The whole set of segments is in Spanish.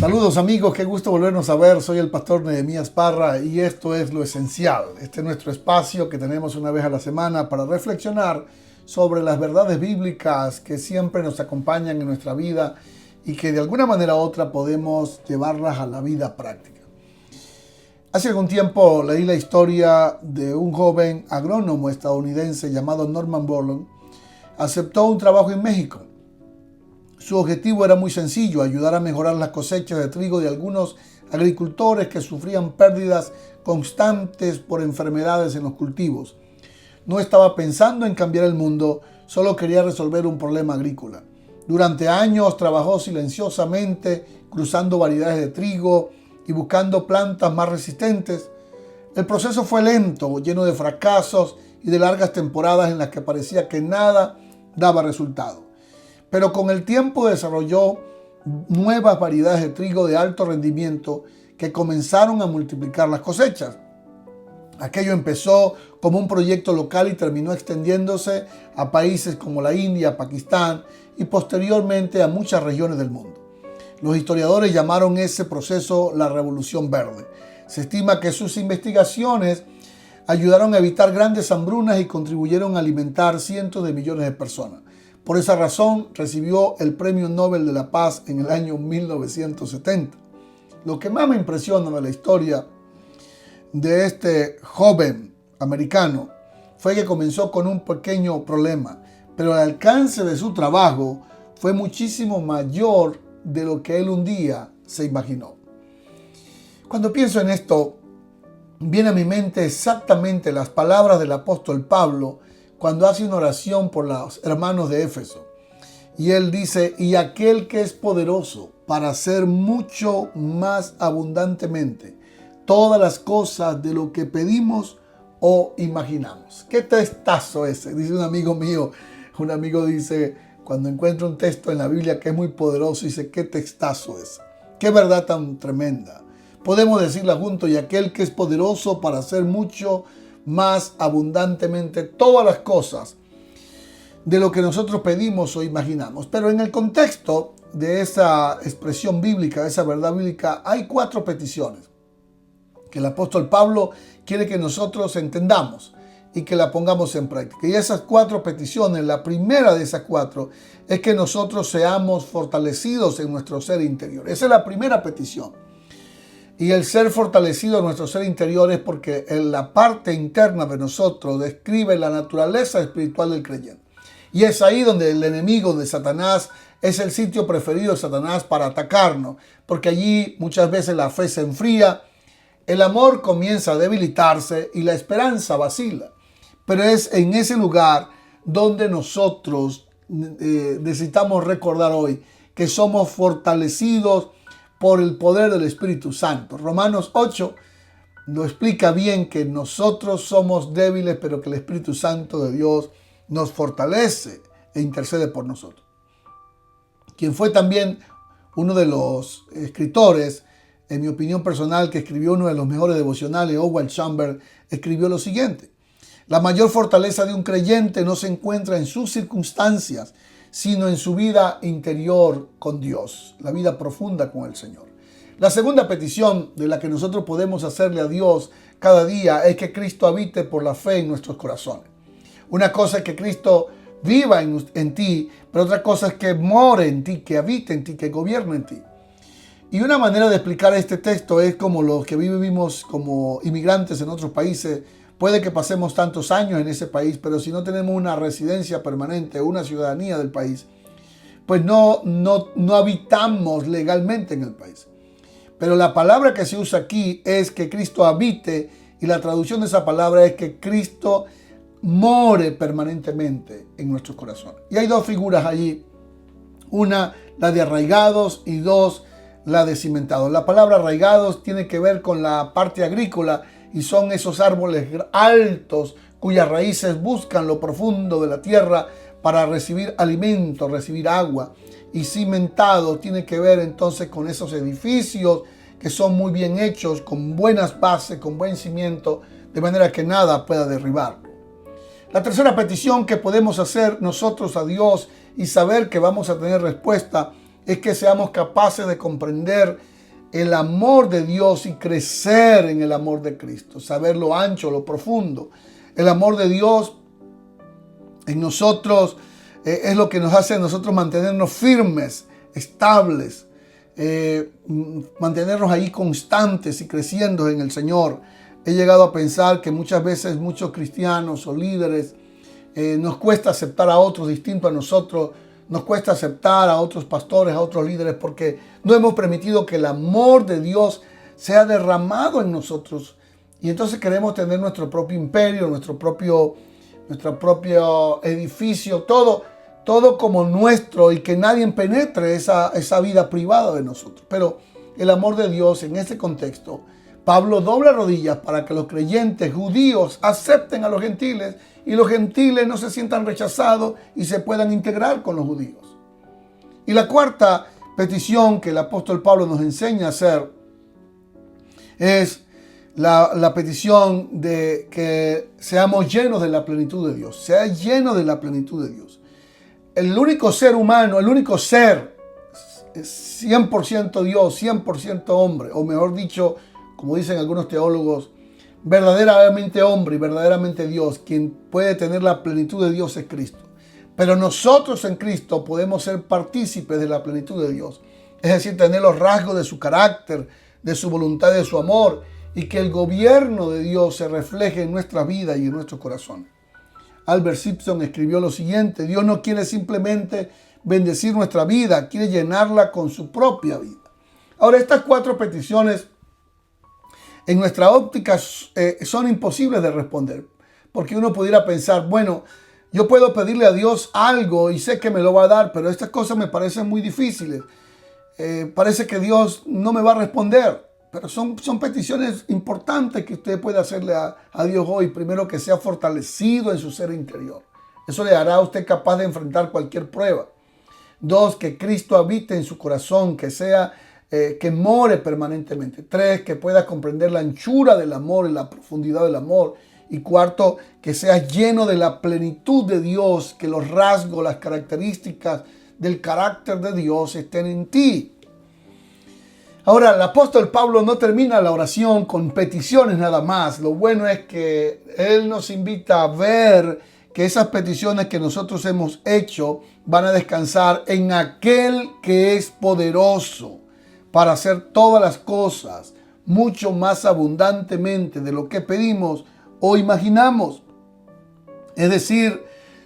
Saludos amigos, qué gusto volvernos a ver. Soy el pastor Nehemías Parra y esto es Lo Esencial. Este es nuestro espacio que tenemos una vez a la semana para reflexionar sobre las verdades bíblicas que siempre nos acompañan en nuestra vida y que de alguna manera u otra podemos llevarlas a la vida práctica. Hace algún tiempo leí la historia de un joven agrónomo estadounidense llamado Norman Borlaug. Aceptó un trabajo en México. Su objetivo era muy sencillo: ayudar a mejorar las cosechas de trigo de algunos agricultores que sufrían pérdidas constantes por enfermedades en los cultivos. No estaba pensando en cambiar el mundo, solo quería resolver un problema agrícola. Durante años trabajó silenciosamente, cruzando variedades de trigo y buscando plantas más resistentes. El proceso fue lento, lleno de fracasos y de largas temporadas en las que parecía que nada daba resultado. Pero con el tiempo desarrolló nuevas variedades de trigo de alto rendimiento que comenzaron a multiplicar las cosechas. Aquello empezó como un proyecto local y terminó extendiéndose a países como la India, Pakistán y posteriormente a muchas regiones del mundo. Los historiadores llamaron ese proceso la Revolución Verde. Se estima que sus investigaciones ayudaron a evitar grandes hambrunas y contribuyeron a alimentar cientos de millones de personas. Por esa razón recibió el Premio Nobel de la Paz en el año 1970. Lo que más me impresiona de la historia de este joven americano fue que comenzó con un pequeño problema, pero el alcance de su trabajo fue muchísimo mayor de lo que él un día se imaginó. Cuando pienso en esto, viene a mi mente exactamente las palabras del apóstol Pablo cuando hace una oración por los hermanos de Éfeso. Y él dice: y aquel que es poderoso para hacer mucho más abundantemente todas las cosas de lo que pedimos o imaginamos. ¿Qué textazo ese? Dice un amigo mío. Un amigo dice, cuando encuentra un texto en la Biblia que es muy poderoso, dice: ¿qué textazo es? Qué verdad tan tremenda. Podemos decirla juntos: y aquel que es poderoso para hacer mucho más abundantemente todas las cosas de lo que nosotros pedimos o imaginamos. Pero en el contexto de esa expresión bíblica, de esa verdad bíblica, hay 4 peticiones que el apóstol Pablo quiere que nosotros entendamos y que la pongamos en práctica. Y esas 4 peticiones, la primera de esas 4 es que nosotros seamos fortalecidos en nuestro ser interior. Esa es la primera petición. Y el ser fortalecido en nuestro ser interior es porque en la parte interna de nosotros describe la naturaleza espiritual del creyente. Y es ahí donde el enemigo de Satanás es el sitio preferido de Satanás para atacarnos, porque allí muchas veces la fe se enfría, el amor comienza a debilitarse y la esperanza vacila. Pero es en ese lugar donde nosotros necesitamos recordar hoy que somos fortalecidos por el poder del Espíritu Santo. Romanos 8 lo explica bien, que nosotros somos débiles, pero que el Espíritu Santo de Dios nos fortalece e intercede por nosotros. Quien fue también uno de los escritores, en mi opinión personal, que escribió uno de los mejores devocionales, Oswald Chambers, escribió lo siguiente: la mayor fortaleza de un creyente no se encuentra en sus circunstancias, sino en su vida interior con Dios, la vida profunda con el Señor. La segunda petición de la que nosotros podemos hacerle a Dios cada día es que Cristo habite por la fe en nuestros corazones. Una cosa es que Cristo viva en ti, pero otra cosa es que more en ti, que habite en ti, que gobierne en ti. Y una manera de explicar este texto es como los que vivimos como inmigrantes en otros países. Puede que pasemos tantos años en ese país, pero si no tenemos una residencia permanente, una ciudadanía del país, pues no habitamos legalmente en el país. Pero la palabra que se usa aquí es que Cristo habite, y la traducción de esa palabra es que Cristo more permanentemente en nuestros corazones. Y hay 2 figuras allí: una, la de arraigados, y 2, la de cimentados. La palabra arraigados tiene que ver con la parte agrícola, y son esos árboles altos cuyas raíces buscan lo profundo de la tierra para recibir alimento, recibir agua. Y cimentado tiene que ver entonces con esos edificios que son muy bien hechos, con buenas bases, con buen cimiento, de manera que nada pueda derribarlo. La tercera petición que podemos hacer nosotros a Dios y saber que vamos a tener respuesta es que seamos capaces de comprender el amor de Dios y crecer en el amor de Cristo, saber lo ancho, lo profundo. El amor de Dios en nosotros es lo que nos hace a nosotros mantenernos firmes, estables, mantenernos ahí constantes y creciendo en el Señor. He llegado a pensar que muchas veces muchos cristianos o líderes nos cuesta aceptar a otros distintos a nosotros, nos cuesta aceptar a otros pastores, a otros líderes, porque no hemos permitido que el amor de Dios sea derramado en nosotros. Y entonces queremos tener nuestro propio imperio, nuestro propio edificio, todo como nuestro, y que nadie penetre esa vida privada de nosotros. Pero el amor de Dios en ese contexto, Pablo dobla rodillas para que los creyentes judíos acepten a los gentiles y los gentiles no se sientan rechazados y se puedan integrar con los judíos. Y la cuarta petición que el apóstol Pablo nos enseña a hacer es la petición de que seamos llenos de la plenitud de Dios. Sea lleno de la plenitud de Dios. El único ser humano, el único ser 100% Dios, 100% hombre, o mejor dicho, como dicen algunos teólogos, verdaderamente hombre y verdaderamente Dios, quien puede tener la plenitud de Dios es Cristo. Pero nosotros en Cristo podemos ser partícipes de la plenitud de Dios. Es decir, tener los rasgos de su carácter, de su voluntad, de su amor, y que el gobierno de Dios se refleje en nuestra vida y en nuestro corazón. Albert Simpson escribió lo siguiente: Dios no quiere simplemente bendecir nuestra vida, quiere llenarla con su propia vida. Ahora, estas cuatro peticiones en nuestra óptica son imposibles de responder, porque uno pudiera pensar, bueno, yo puedo pedirle a Dios algo y sé que me lo va a dar, pero estas cosas me parecen muy difíciles. Parece que Dios no me va a responder, pero son peticiones importantes que usted puede hacerle a Dios hoy. Primero, que sea fortalecido en su ser interior. Eso le hará a usted capaz de enfrentar cualquier prueba. Dos, que Cristo habite en su corazón, que more permanentemente. Tres, que pueda comprender la anchura del amor y la profundidad del amor. Y cuarto, que sea lleno de la plenitud de Dios, que los rasgos, las características del carácter de Dios estén en ti. Ahora, el apóstol Pablo no termina la oración con peticiones nada más. Lo bueno es que él nos invita a ver que esas peticiones que nosotros hemos hecho van a descansar en aquel que es poderoso para hacer todas las cosas mucho más abundantemente de lo que pedimos o imaginamos. Es decir,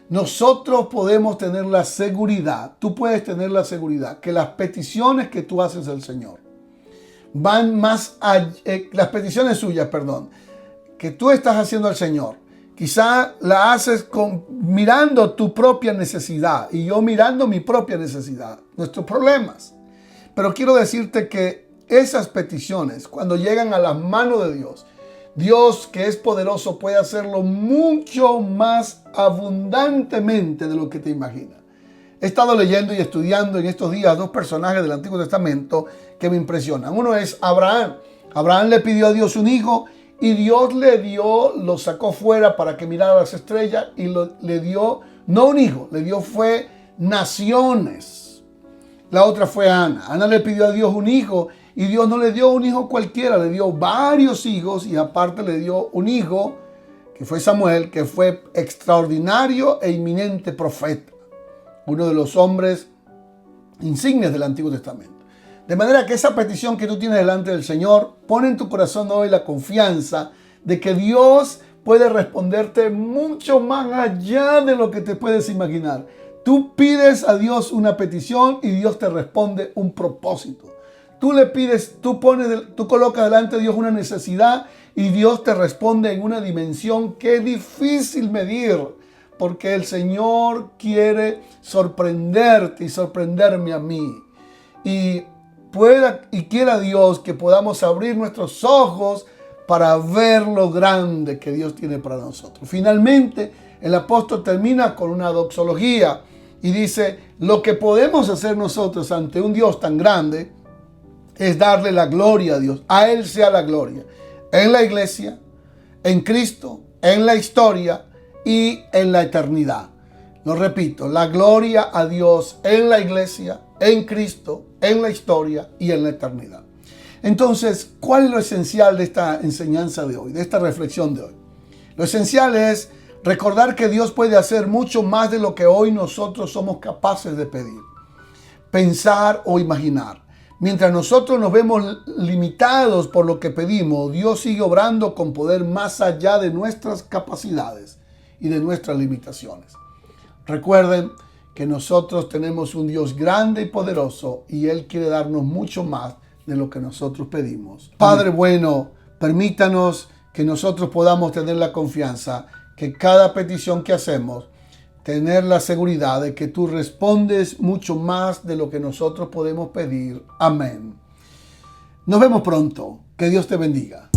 nosotros podemos tener la seguridad, tú puedes tener la seguridad que las peticiones que tú haces al Señor van más allá, las peticiones suyas, que tú estás haciendo al Señor. Quizá la haces mirando tu propia necesidad y yo mirando mi propia necesidad, nuestros problemas. Pero quiero decirte que esas peticiones, cuando llegan a las manos de Dios, Dios, que es poderoso, puede hacerlo mucho más abundantemente de lo que te imaginas. He estado leyendo y estudiando en estos días dos personajes del Antiguo Testamento que me impresionan. Uno es Abraham. Abraham le pidió a Dios un hijo y Dios lo sacó fuera para que mirara las estrellas y le dio, no un hijo, fue naciones. La otra fue Ana. Ana le pidió a Dios un hijo y Dios no le dio un hijo cualquiera, le dio varios hijos y aparte le dio un hijo que fue Samuel, que fue extraordinario e inminente profeta, uno de los hombres insignes del Antiguo Testamento. De manera que esa petición que tú tienes delante del Señor, pone en tu corazón hoy la confianza de que Dios puede responderte mucho más allá de lo que te puedes imaginar. Tú pides a Dios una petición y Dios te responde un propósito. Tú le pides, tú colocas delante de Dios una necesidad y Dios te responde en una dimensión que es difícil medir, porque el Señor quiere sorprenderte y sorprenderme a mí. Y quiera Dios que podamos abrir nuestros ojos para ver lo grande que Dios tiene para nosotros. Finalmente, el apóstol termina con una doxología y dice: lo que podemos hacer nosotros ante un Dios tan grande es darle la gloria a Dios. A Él sea la gloria. En la iglesia, en Cristo, en la historia y en la eternidad. Lo repito, la gloria a Dios en la iglesia, en Cristo, en la historia y en la eternidad. Entonces, ¿cuál es lo esencial de esta enseñanza de hoy, de esta reflexión de hoy? Lo esencial es recordar que Dios puede hacer mucho más de lo que hoy nosotros somos capaces de pedir, pensar o imaginar. Mientras nosotros nos vemos limitados por lo que pedimos, Dios sigue obrando con poder más allá de nuestras capacidades y de nuestras limitaciones. Recuerden que nosotros tenemos un Dios grande y poderoso y Él quiere darnos mucho más de lo que nosotros pedimos. Padre bueno, permítanos que nosotros podamos tener la confianza que cada petición que hacemos, tener la seguridad de que tú respondes mucho más de lo que nosotros podemos pedir. Amén. Nos vemos pronto. Que Dios te bendiga.